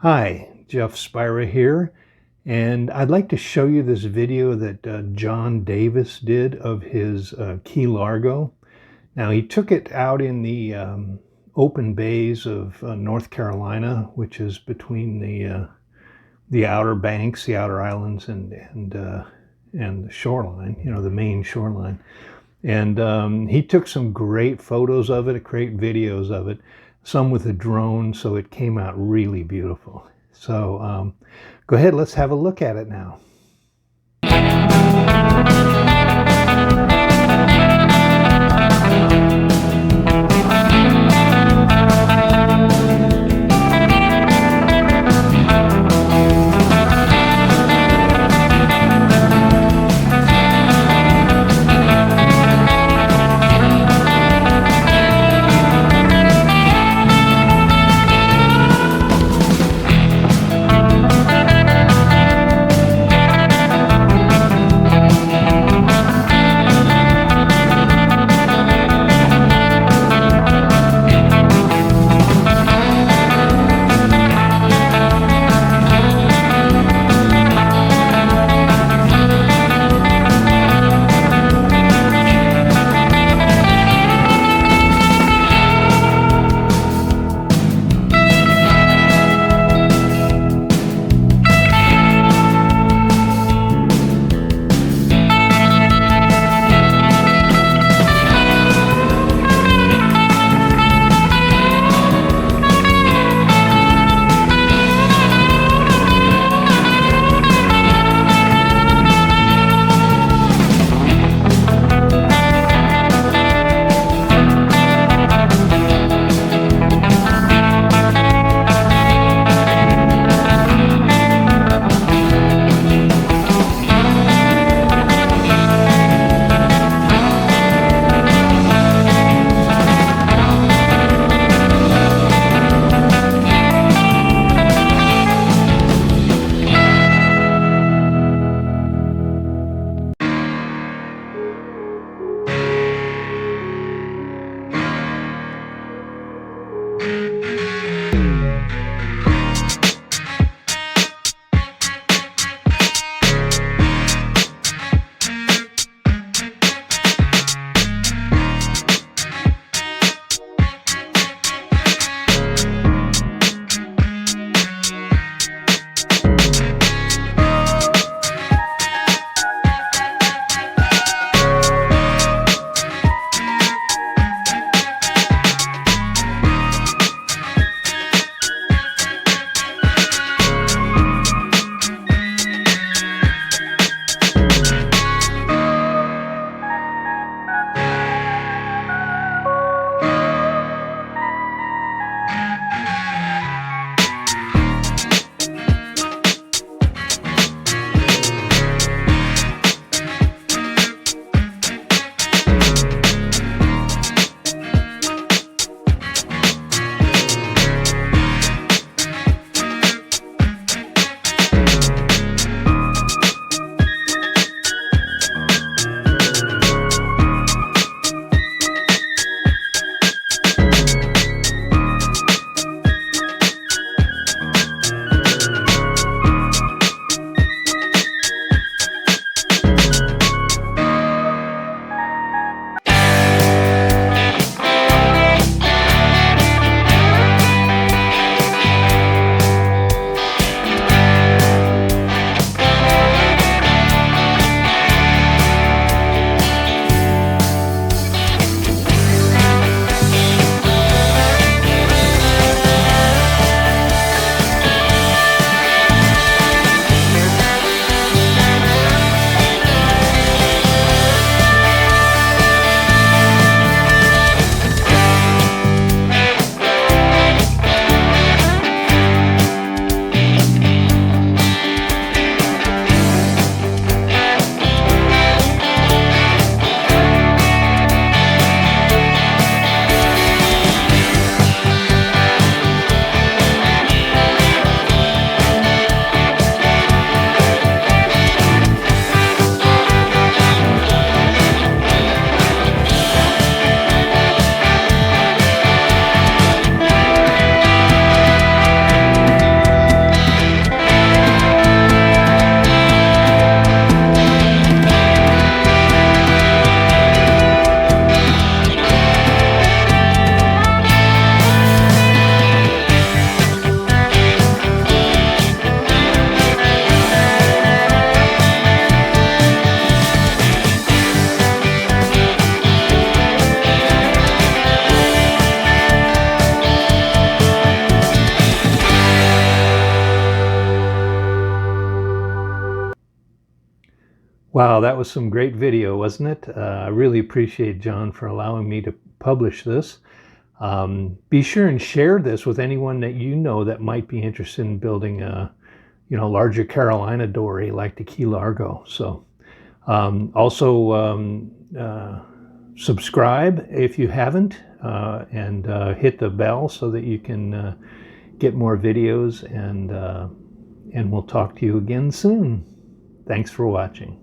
Hi, Jeff Spira here, and I'd like to show you this video that John Davis did of his Key Largo. Now, he took it out in the open bays of North Carolina, which is between the outer banks, the outer islands, and the shoreline, the main shoreline. And he took some great photos of it, great videos of it, some with a drone, so it came out really beautiful. So go ahead, let's have a look at it now. Wow, that was some great video, wasn't it? I really appreciate John for allowing me to publish this. Be sure and share this with anyone that you know that might be interested in building a, larger Carolina dory like the Key Largo. So also subscribe if you haven't, and hit the bell so that you can get more videos, and we'll talk to you again soon. Thanks for watching.